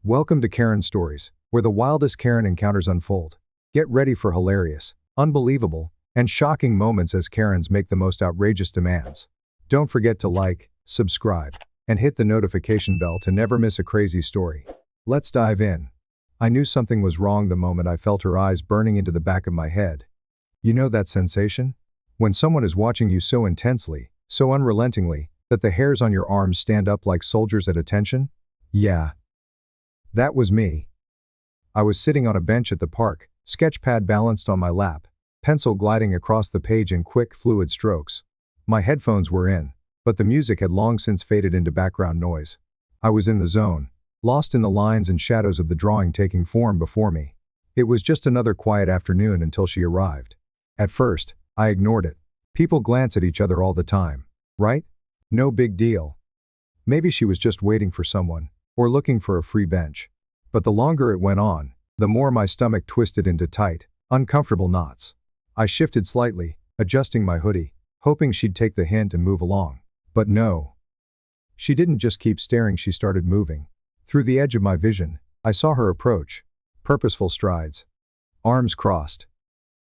Welcome to Karen Stories, where the wildest Karen encounters unfold. Get ready for hilarious, unbelievable, and shocking moments as Karens make the most outrageous demands. Don't forget to like, subscribe, and hit the notification bell to never miss a crazy story. Let's dive in. I knew something was wrong the moment I felt her eyes burning into the back of my head. You know that sensation? When someone is watching you so intensely, so unrelentingly, that the hairs on your arms stand up like soldiers at attention? Yeah. That was me. I was sitting on a bench at the park, sketchpad balanced on my lap, pencil gliding across the page in quick, fluid strokes. My headphones were in, but the music had long since faded into background noise. I was in the zone, lost in the lines and shadows of the drawing taking form before me. It was just another quiet afternoon until she arrived. At first, I ignored it. People glance at each other all the time, right? No big deal. Maybe she was just waiting for someone, or looking for a free bench. But the longer it went on, the more my stomach twisted into tight, uncomfortable knots. I shifted slightly, adjusting my hoodie, hoping she'd take the hint and move along. But no. She didn't just keep staring, she started moving. Through the edge of my vision, I saw her approach. Purposeful strides. Arms crossed.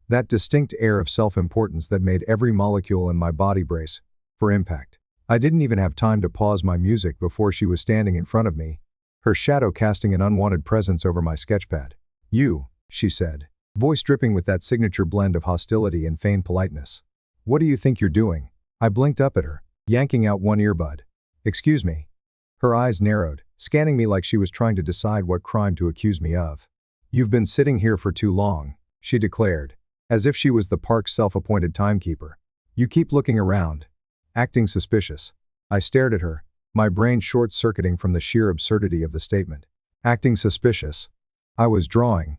That distinct air of self-importance that made every molecule in my body brace for impact. I didn't even have time to pause my music before she was standing in front of me, her shadow casting an unwanted presence over my sketchpad. "You," she said, voice dripping with that signature blend of hostility and feigned politeness. "What do you think you're doing?" I blinked up at her, yanking out one earbud. "Excuse me." Her eyes narrowed, scanning me like she was trying to decide what crime to accuse me of. "You've been sitting here for too long," she declared, as if she was the park's self-appointed timekeeper. "You keep looking around, acting suspicious." I stared at her, my brain short-circuiting from the sheer absurdity of the statement. Acting suspicious. I was drawing.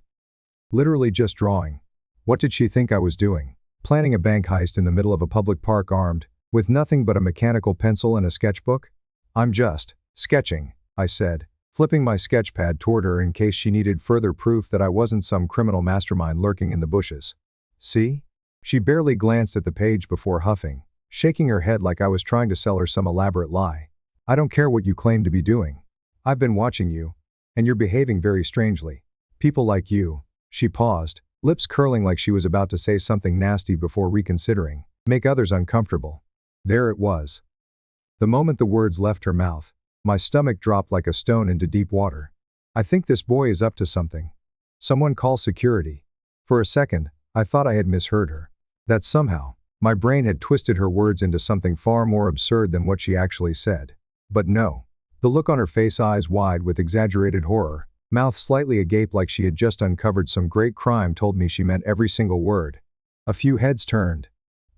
Literally just drawing. What did she think I was doing? Planning a bank heist in the middle of a public park armed with nothing but a mechanical pencil and a sketchbook? "I'm just sketching," I said, flipping my sketchpad toward her in case she needed further proof that I wasn't some criminal mastermind lurking in the bushes. "See?" She barely glanced at the page before huffing, shaking her head like I was trying to sell her some elaborate lie. "I don't care what you claim to be doing. I've been watching you, and you're behaving very strangely. People like you," she paused, lips curling like she was about to say something nasty before reconsidering, "make others uncomfortable." There it was. The moment the words left her mouth, my stomach dropped like a stone into deep water. "I think this boy is up to something. Someone call security." For a second, I thought I had misheard her. That somehow, my brain had twisted her words into something far more absurd than what she actually said. But no. The look on her face, eyes wide with exaggerated horror, mouth slightly agape like she had just uncovered some great crime, told me she meant every single word. A few heads turned.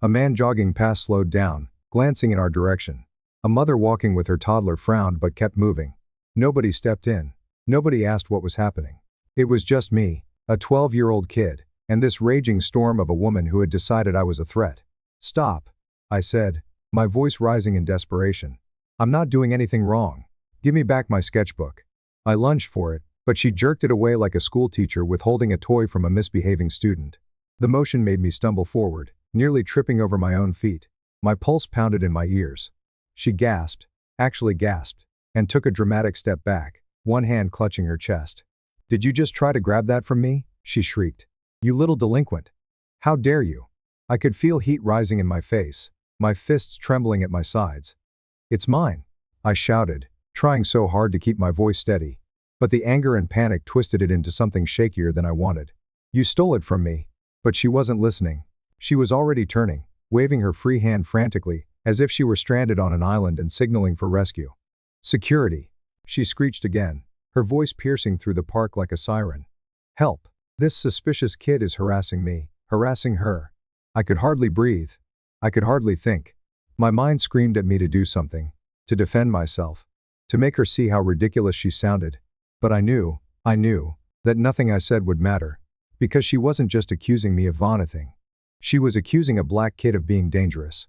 A man jogging past slowed down, glancing in our direction. A mother walking with her toddler frowned but kept moving. Nobody stepped in. Nobody asked what was happening. It was just me, a 12-year-old kid, and this raging storm of a woman who had decided I was a threat. "Stop," I said, my voice rising in desperation. "I'm not doing anything wrong. Give me back my sketchbook." I lunged for it, but she jerked it away like a schoolteacher withholding a toy from a misbehaving student. The motion made me stumble forward, nearly tripping over my own feet. My pulse pounded in my ears. She gasped, actually gasped, and took a dramatic step back, one hand clutching her chest. "Did you just try to grab that from me?" she shrieked. "You little delinquent. How dare you?" I could feel heat rising in my face, my fists trembling at my sides. "It's mine," I shouted, trying so hard to keep my voice steady. But the anger and panic twisted it into something shakier than I wanted. "You stole it from me." But she wasn't listening. She was already turning, waving her free hand frantically, as if she were stranded on an island and signaling for rescue. "Security," she screeched again, her voice piercing through the park like a siren. "Help. This suspicious kid is harassing me, harassing her." I could hardly breathe. I could hardly think. My mind screamed at me to do something, to defend myself, to make her see how ridiculous she sounded. But I knew, that nothing I said would matter, because she wasn't just accusing me of anything. She was accusing a black kid of being dangerous.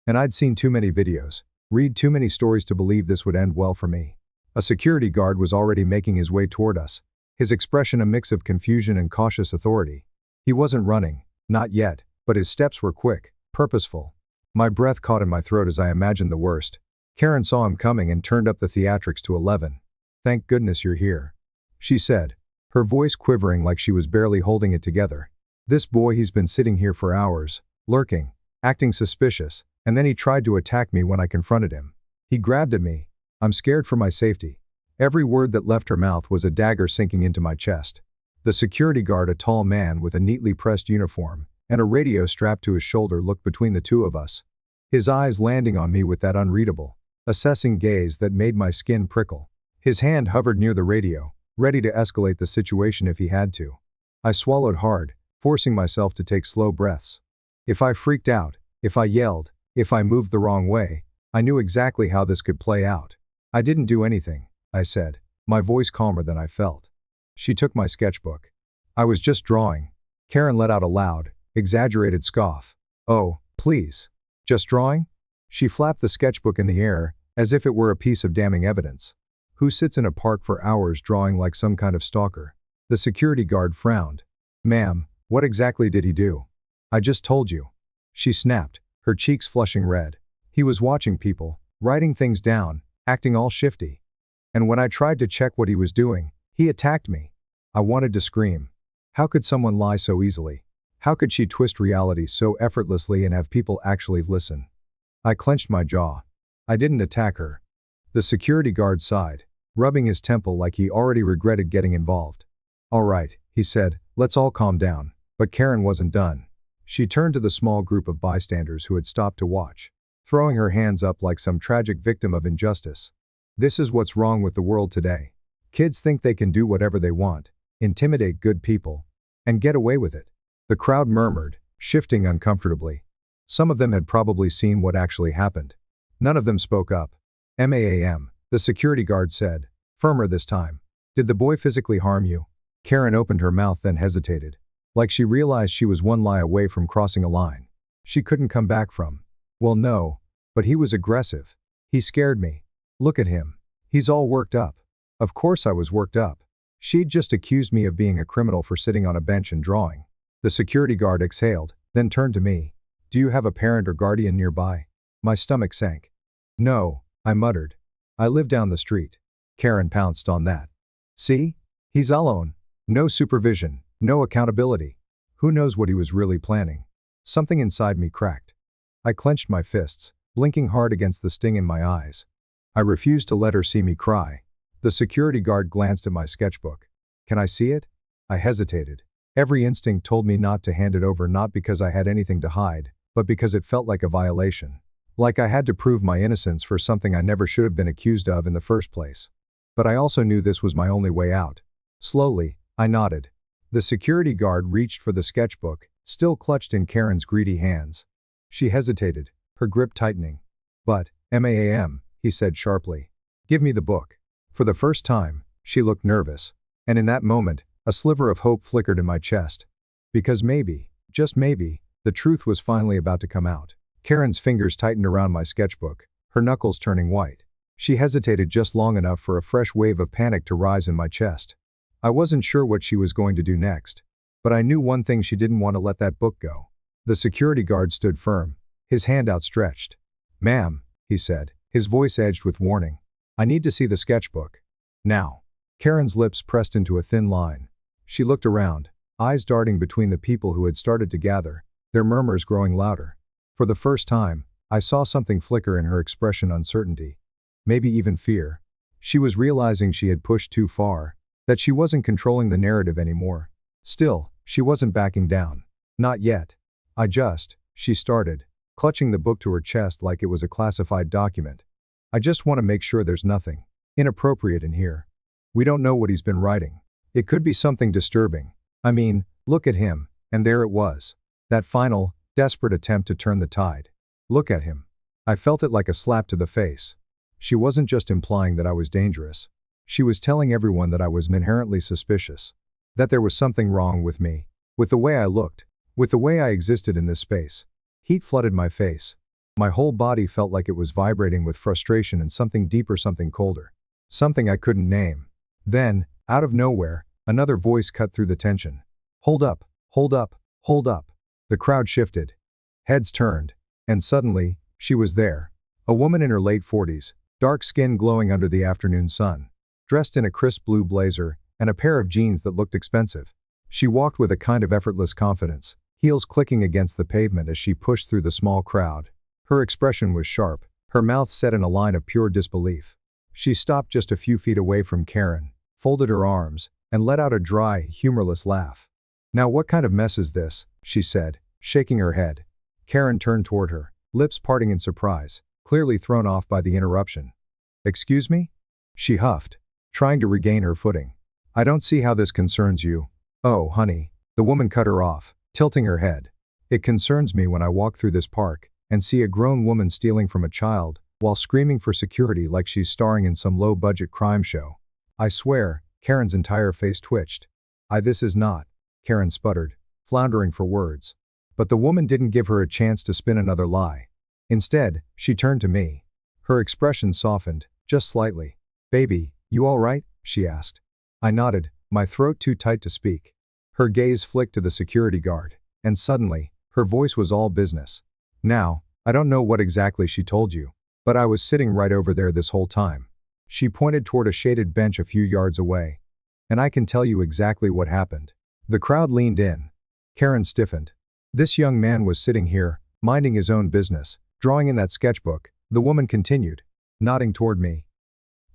And I'd seen too many videos, read too many stories to believe this would end well for me. A security guard was already making his way toward us, his expression a mix of confusion and cautious authority. He wasn't running, not yet, but his steps were quick, purposeful. My breath caught in my throat as I imagined the worst. Karen saw him coming and turned up the theatrics to 11. "Thank goodness you're here." she said, her voice quivering like she was barely holding it together. This boy, he's been sitting here for hours, lurking, acting suspicious, and then he tried to attack me when I confronted him. He grabbed at me. I'm scared for my safety. Every word that left her mouth was a dagger sinking into my chest. The security guard, a tall man with a neatly pressed uniform and a radio strapped to his shoulder, looked between the two of us, his eyes landing on me with that unreadable, assessing gaze that made my skin prickle. His hand hovered near the radio, ready to escalate the situation if he had to. I swallowed hard, forcing myself to take slow breaths. If I freaked out, if I yelled, if I moved the wrong way, I knew exactly how this could play out. I didn't do anything, I said, my voice calmer than I felt. She took my sketchbook. I was just drawing. Karen let out a loud, exaggerated scoff. Oh, please. Just drawing? She flapped the sketchbook in the air, as if it were a piece of damning evidence. Who sits in a park for hours drawing like some kind of stalker? The security guard frowned. Ma'am, what exactly did he do? I just told you. She snapped, her cheeks flushing red. He was watching people, writing things down, acting all shifty. And when I tried to check what he was doing, he attacked me. I wanted to scream. How could someone lie so easily? How could she twist reality so effortlessly and have people actually listen? I clenched my jaw. I didn't attack her. The security guard sighed, rubbing his temple like he already regretted getting involved. All right, he said, let's all calm down. But Karen wasn't done. She turned to the small group of bystanders who had stopped to watch, throwing her hands up like some tragic victim of injustice. This is what's wrong with the world today. Kids think they can do whatever they want, intimidate good people, and get away with it. The crowd murmured, shifting uncomfortably. Some of them had probably seen what actually happened. None of them spoke up. "Ma'am," the security guard said, firmer this time. "Did the boy physically harm you?" Karen opened her mouth then hesitated, like she realized she was one lie away from crossing a line she couldn't come back from. "Well, no, but he was aggressive. He scared me. Look at him. He's all worked up." Of course I was worked up. She'd just accused me of being a criminal for sitting on a bench and drawing. The security guard exhaled, then turned to me. "Do you have a parent or guardian nearby?" My stomach sank. "No," I muttered. "I live down the street." Karen pounced on that. "See? He's alone. No supervision, no accountability. Who knows what he was really planning?" Something inside me cracked. I clenched my fists, blinking hard against the sting in my eyes. I refused to let her see me cry. The security guard glanced at my sketchbook. "Can I see it?" I hesitated. Every instinct told me not to hand it over, not because I had anything to hide, but because it felt like a violation. Like I had to prove my innocence for something I never should have been accused of in the first place. But I also knew this was my only way out. Slowly, I nodded. The security guard reached for the sketchbook, still clutched in Karen's greedy hands. She hesitated, her grip tightening. "But, ma'am," he said sharply. "Give me the book." For the first time, she looked nervous. And in that moment, a sliver of hope flickered in my chest. Because maybe, just maybe, the truth was finally about to come out. Karen's fingers tightened around my sketchbook, her knuckles turning white. She hesitated just long enough for a fresh wave of panic to rise in my chest. I wasn't sure what she was going to do next. But I knew one thing: she didn't want to let that book go. The security guard stood firm, his hand outstretched. "Ma'am," he said, his voice edged with warning. "I need to see the sketchbook. Now." Karen's lips pressed into a thin line. She looked around, eyes darting between the people who had started to gather, their murmurs growing louder. For the first time, I saw something flicker in her expression: uncertainty. Maybe even fear. She was realizing she had pushed too far, that she wasn't controlling the narrative anymore. Still, she wasn't backing down. "Not yet. She started, clutching the book to her chest like it was a classified document. "I just want to make sure there's nothing inappropriate in here. We don't know what he's been writing. It could be something disturbing. I mean, look at him." And there it was. That final, desperate attempt to turn the tide. Look at him. I felt it like a slap to the face. She wasn't just implying that I was dangerous. She was telling everyone that I was inherently suspicious. That there was something wrong with me. With the way I looked. With the way I existed in this space. Heat flooded my face. My whole body felt like it was vibrating with frustration and something deeper, something colder. Something I couldn't name. Then, out of nowhere, another voice cut through the tension. "Hold up, hold up, hold up." The crowd shifted. Heads turned. And suddenly, she was there. A woman in her late 40s, dark skin glowing under the afternoon sun. Dressed in a crisp blue blazer, and a pair of jeans that looked expensive. She walked with a kind of effortless confidence, heels clicking against the pavement as she pushed through the small crowd. Her expression was sharp, her mouth set in a line of pure disbelief. She stopped just a few feet away from Karen, folded her arms, and let out a dry, humorless laugh. "Now what kind of mess is this?" she said, shaking her head. Karen turned toward her, lips parting in surprise, clearly thrown off by the interruption. "Excuse me?" she huffed, trying to regain her footing. "I don't see how this concerns you." "Oh, honey," the woman cut her off, tilting her head. "It concerns me when I walk through this park and see a grown woman stealing from a child while screaming for security like she's starring in some low-budget crime show." "I swear," Karen's entire face twitched. This is not," Karen sputtered, floundering for words. But the woman didn't give her a chance to spin another lie. Instead, she turned to me. Her expression softened, just slightly. "Baby, you all right?" she asked. I nodded, my throat too tight to speak. Her gaze flicked to the security guard, and suddenly, her voice was all business. "Now, I don't know what exactly she told you, but I was sitting right over there this whole time." She pointed toward a shaded bench a few yards away. "And I can tell you exactly what happened." The crowd leaned in. Karen stiffened. "This young man was sitting here, minding his own business, drawing in that sketchbook," the woman continued, nodding toward me.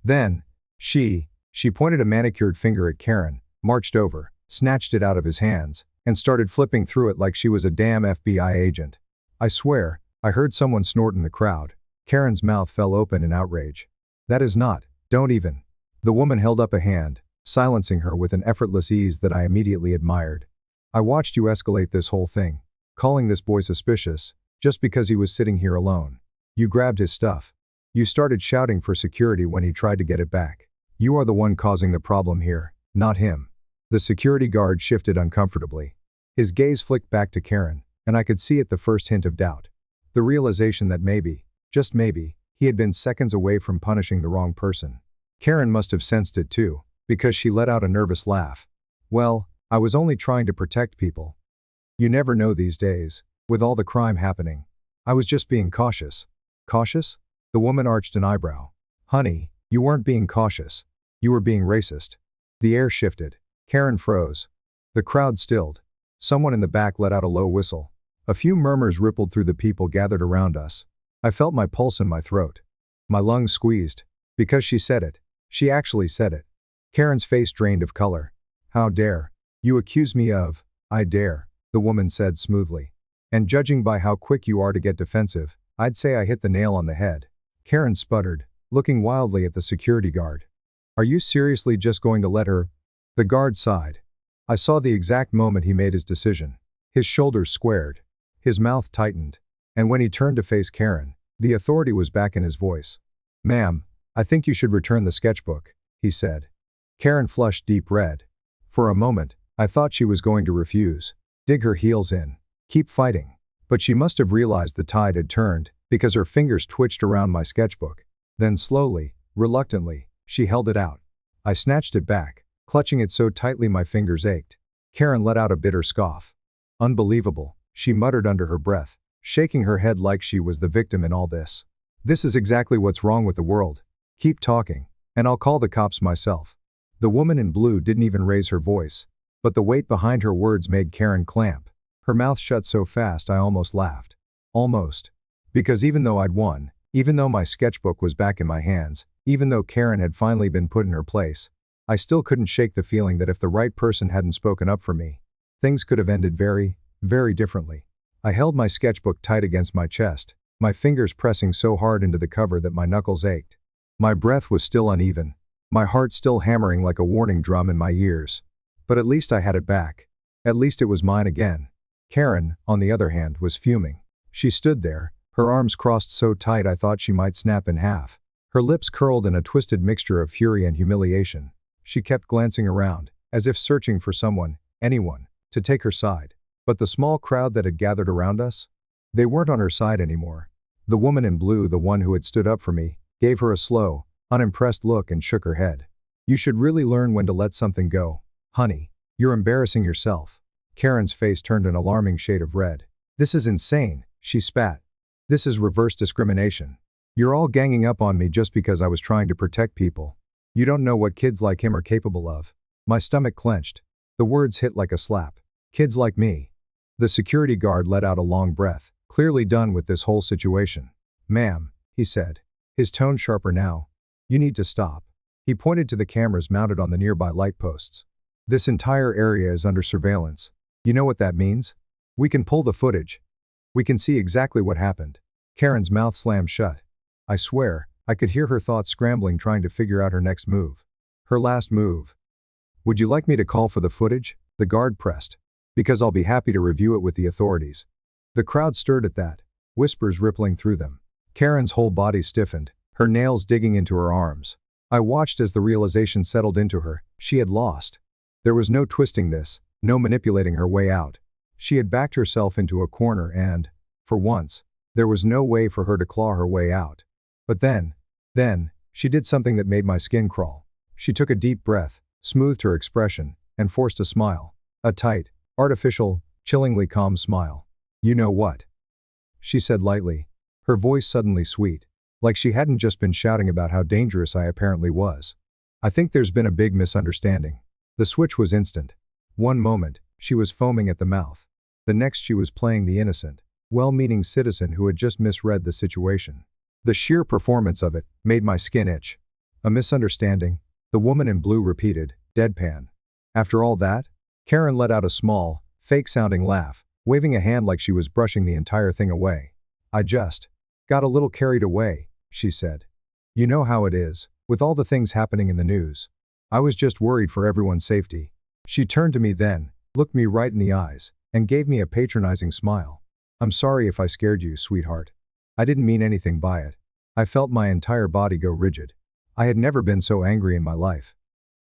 "Then, she pointed a manicured finger at Karen, marched over, snatched it out of his hands, and started flipping through it like she was a damn FBI agent. I swear, I heard someone snort in the crowd." Karen's mouth fell open in outrage. "That is not, don't even." The woman held up a hand, silencing her with an effortless ease that I immediately admired. "I watched you escalate this whole thing, calling this boy suspicious, just because he was sitting here alone. You grabbed his stuff. You started shouting for security when he tried to get it back. You are the one causing the problem here, not him." The security guard shifted uncomfortably. His gaze flicked back to Karen, and I could see at the first hint of doubt. The realization that maybe, just maybe, he had been seconds away from punishing the wrong person. Karen must have sensed it too, because she let out a nervous laugh. "Well, I was only trying to protect people. You never know these days, with all the crime happening. I was just being cautious." "Cautious?" The woman arched an eyebrow. "Honey, you weren't being cautious. You were being racist." The air shifted. Karen froze. The crowd stilled. Someone in the back let out a low whistle. A few murmurs rippled through the people gathered around us. I felt my pulse in my throat. My lungs squeezed. Because she said it. She actually said it. Karen's face drained of color. "How dare you accuse me of?" "I dare," the woman said smoothly. "And judging by how quick you are to get defensive, I'd say I hit the nail on the head." Karen sputtered, looking wildly at the security guard. "Are you seriously just going to let her?" The guard sighed. I saw the exact moment he made his decision. His shoulders squared. His mouth tightened. And when he turned to face Karen, the authority was back in his voice. "Ma'am, I think you should return the sketchbook," he said. Karen flushed deep red. For a moment, I thought she was going to refuse, dig her heels in, keep fighting. But she must have realized the tide had turned, because her fingers twitched around my sketchbook. Then slowly, reluctantly, she held it out. I snatched it back, clutching it so tightly my fingers ached. Karen let out a bitter scoff. "Unbelievable," she muttered under her breath, shaking her head like she was the victim in all this. "This is exactly what's wrong with the world. Keep talking, and I'll call the cops myself." The woman in blue didn't even raise her voice, but the weight behind her words made Karen clamp. Her mouth shut so fast I almost laughed. Almost. Because even though I'd won, even though my sketchbook was back in my hands, even though Karen had finally been put in her place, I still couldn't shake the feeling that if the right person hadn't spoken up for me, things could have ended very, very differently. I held my sketchbook tight against my chest, my fingers pressing so hard into the cover that my knuckles ached. My breath was still uneven, my heart still hammering like a warning drum in my ears. But at least I had it back. At least it was mine again. Karen, on the other hand, was fuming. She stood there, her arms crossed so tight I thought she might snap in half. Her lips curled in a twisted mixture of fury and humiliation. She kept glancing around, as if searching for someone, anyone, to take her side. But the small crowd that had gathered around us? They weren't on her side anymore. The woman in blue, the one who had stood up for me, gave her a slow, unimpressed look and shook her head. "You should really learn when to let something go. Honey, you're embarrassing yourself." Karen's face turned an alarming shade of red. "This is insane," she spat. "This is reverse discrimination. You're all ganging up on me just because I was trying to protect people. You don't know what kids like him are capable of." My stomach clenched. The words hit like a slap. Kids like me. The security guard let out a long breath, clearly done with this whole situation. Ma'am, he said, his tone sharper now. You need to stop. He pointed to the cameras mounted on the nearby light posts. This entire area is under surveillance. You know what that means? We can pull the footage. We can see exactly what happened. Karen's mouth slammed shut. I swear, I could hear her thoughts scrambling trying to figure out her next move. Her last move. Would you like me to call for the footage? The guard pressed. Because I'll be happy to review it with the authorities. The crowd stirred at that, whispers rippling through them. Karen's whole body stiffened, her nails digging into her arms. I watched as the realization settled into her. She had lost. There was no twisting this, no manipulating her way out. She had backed herself into a corner and, for once, there was no way for her to claw her way out. But then, she did something that made my skin crawl. She took a deep breath, smoothed her expression, and forced a smile. A tight, artificial, chillingly calm smile. You know what? She said lightly, her voice suddenly sweet, like she hadn't just been shouting about how dangerous I apparently was. I think there's been a big misunderstanding. The switch was instant. One moment, she was foaming at the mouth. The next she was playing the innocent, well-meaning citizen who had just misread the situation. The sheer performance of it made my skin itch. A misunderstanding, the woman in blue repeated, deadpan. After all that? Karen let out a small, fake-sounding laugh, waving a hand like she was brushing the entire thing away. I just got a little carried away, she said. You know how it is, with all the things happening in the news. I was just worried for everyone's safety. She turned to me then, looked me right in the eyes, and gave me a patronizing smile. I'm sorry if I scared you, sweetheart. I didn't mean anything by it. I felt my entire body go rigid. I had never been so angry in my life.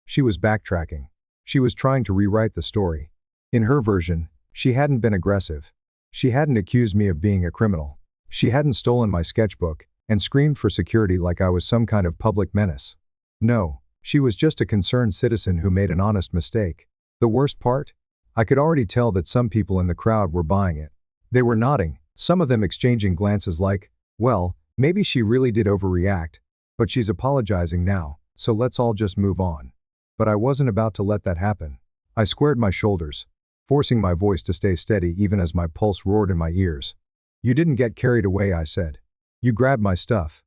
She was backtracking. She was trying to rewrite the story. In her version, she hadn't been aggressive. She hadn't accused me of being a criminal. She hadn't stolen my sketchbook and screamed for security like I was some kind of public menace. No, she was just a concerned citizen who made an honest mistake. The worst part? I could already tell that some people in the crowd were buying it. They were nodding, some of them exchanging glances like, well, maybe she really did overreact, but she's apologizing now, so let's all just move on. But I wasn't about to let that happen. I squared my shoulders, forcing my voice to stay steady even as my pulse roared in my ears. You didn't get carried away, I said. You grabbed my stuff.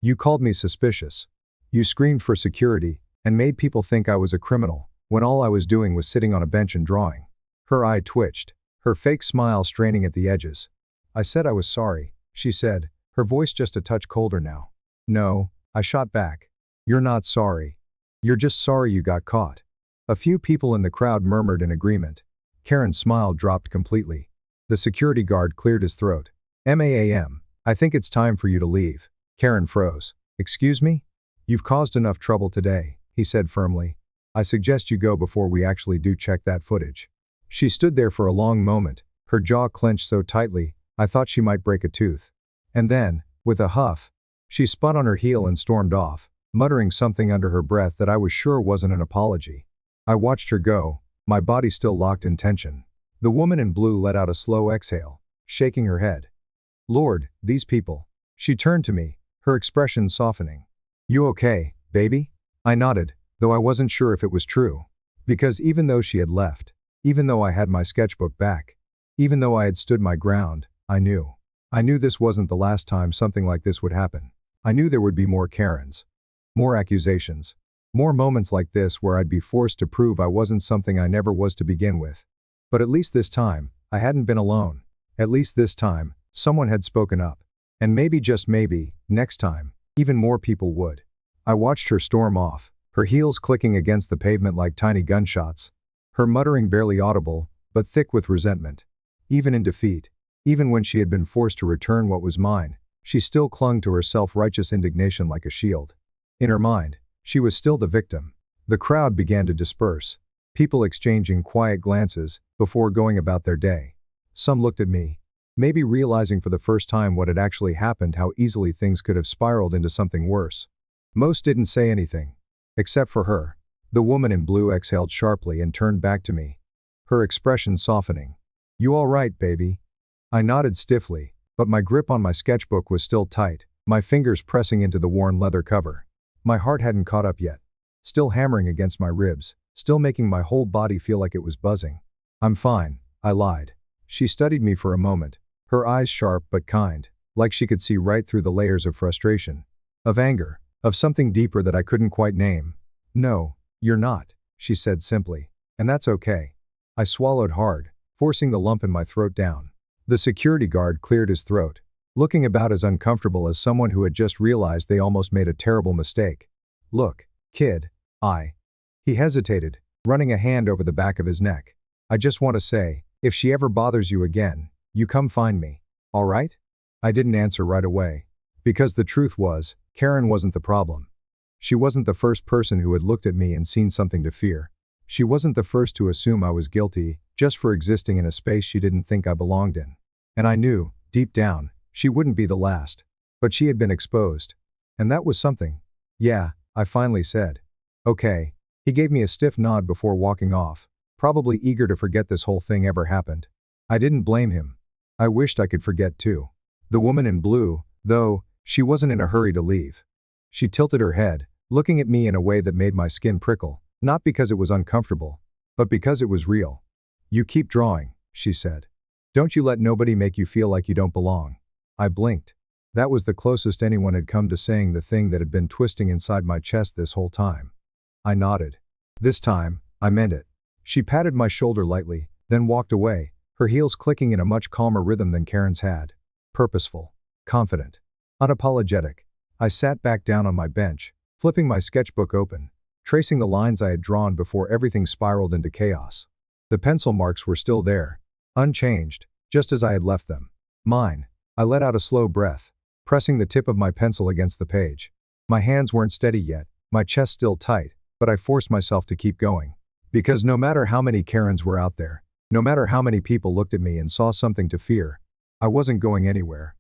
You called me suspicious. You screamed for security and made people think I was a criminal, when all I was doing was sitting on a bench and drawing. Her eye twitched, her fake smile straining at the edges. I said I was sorry, she said, her voice just a touch colder now. No, I shot back. You're not sorry. You're just sorry you got caught. A few people in the crowd murmured in agreement. Karen's smile dropped completely. The security guard cleared his throat. "Ma'am, I think it's time for you to leave." Karen froze. "Excuse me? You've caused enough trouble today," he said firmly. "I suggest you go before we actually do check that footage." She stood there for a long moment, her jaw clenched so tightly, I thought she might break a tooth. And then, with a huff, she spun on her heel and stormed off, muttering something under her breath that I was sure wasn't an apology. I watched her go, my body still locked in tension. The woman in blue let out a slow exhale, shaking her head. Lord, these people. She turned to me, her expression softening. You okay, baby? I nodded, though I wasn't sure if it was true. Because even though she had left, even though I had my sketchbook back, even though I had stood my ground, I knew this wasn't the last time something like this would happen. I knew there would be more Karens. More accusations. More moments like this where I'd be forced to prove I wasn't something I never was to begin with. But at least this time, I hadn't been alone. At least this time, someone had spoken up. And maybe, just maybe, next time, even more people would. I watched her storm off, her heels clicking against the pavement like tiny gunshots. Her muttering barely audible, but thick with resentment. Even in defeat, even when she had been forced to return what was mine, she still clung to her self-righteous indignation like a shield. In her mind, she was still the victim. The crowd began to disperse, people exchanging quiet glances before going about their day. Some looked at me, maybe realizing for the first time what had actually happened, how easily things could have spiraled into something worse. Most didn't say anything. Except for her. The woman in blue exhaled sharply and turned back to me, her expression softening. You all right, baby? I nodded stiffly, but my grip on my sketchbook was still tight, my fingers pressing into the worn leather cover. My heart hadn't caught up yet. still hammering against my ribs, still making my whole body feel like it was buzzing. "I'm fine," I lied. She studied me for a moment, her eyes sharp but kind, like she could see right through the layers of frustration, of anger, of something deeper that I couldn't quite name. "No, you're not," she said simply. "And that's okay." I swallowed hard, forcing the lump in my throat down. The security guard cleared his throat, looking about as uncomfortable as someone who had just realized they almost made a terrible mistake. "Look, kid, He hesitated, running a hand over the back of his neck. "I just want to say, if she ever bothers you again, you come find me. All right?" I didn't answer right away. Because the truth was, Karen wasn't the problem. She wasn't the first person who had looked at me and seen something to fear. She wasn't the first to assume I was guilty, just for existing in a space she didn't think I belonged in. And I knew, deep down, she wouldn't be the last. But she had been exposed. And that was something. "Yeah," I finally said. "Okay." He gave me a stiff nod before walking off, probably eager to forget this whole thing ever happened. I didn't blame him. I wished I could forget too. The woman in blue, though, she wasn't in a hurry to leave. She tilted her head, looking at me in a way that made my skin prickle, not because it was uncomfortable, but because it was real. "You keep drawing," she said. "Don't you let nobody make you feel like you don't belong." I blinked. That was the closest anyone had come to saying the thing that had been twisting inside my chest this whole time. I nodded. This time, I meant it. She patted my shoulder lightly, then walked away, her heels clicking in a much calmer rhythm than Karen's had. Purposeful, confident, unapologetic. I sat back down on my bench, flipping my sketchbook open, tracing the lines I had drawn before everything spiraled into chaos. The pencil marks were still there, unchanged, just as I had left them. Mine. I let out a slow breath, pressing the tip of my pencil against the page. My hands weren't steady yet, my chest still tight, but I forced myself to keep going. Because no matter how many Karens were out there, no matter how many people looked at me and saw something to fear, I wasn't going anywhere.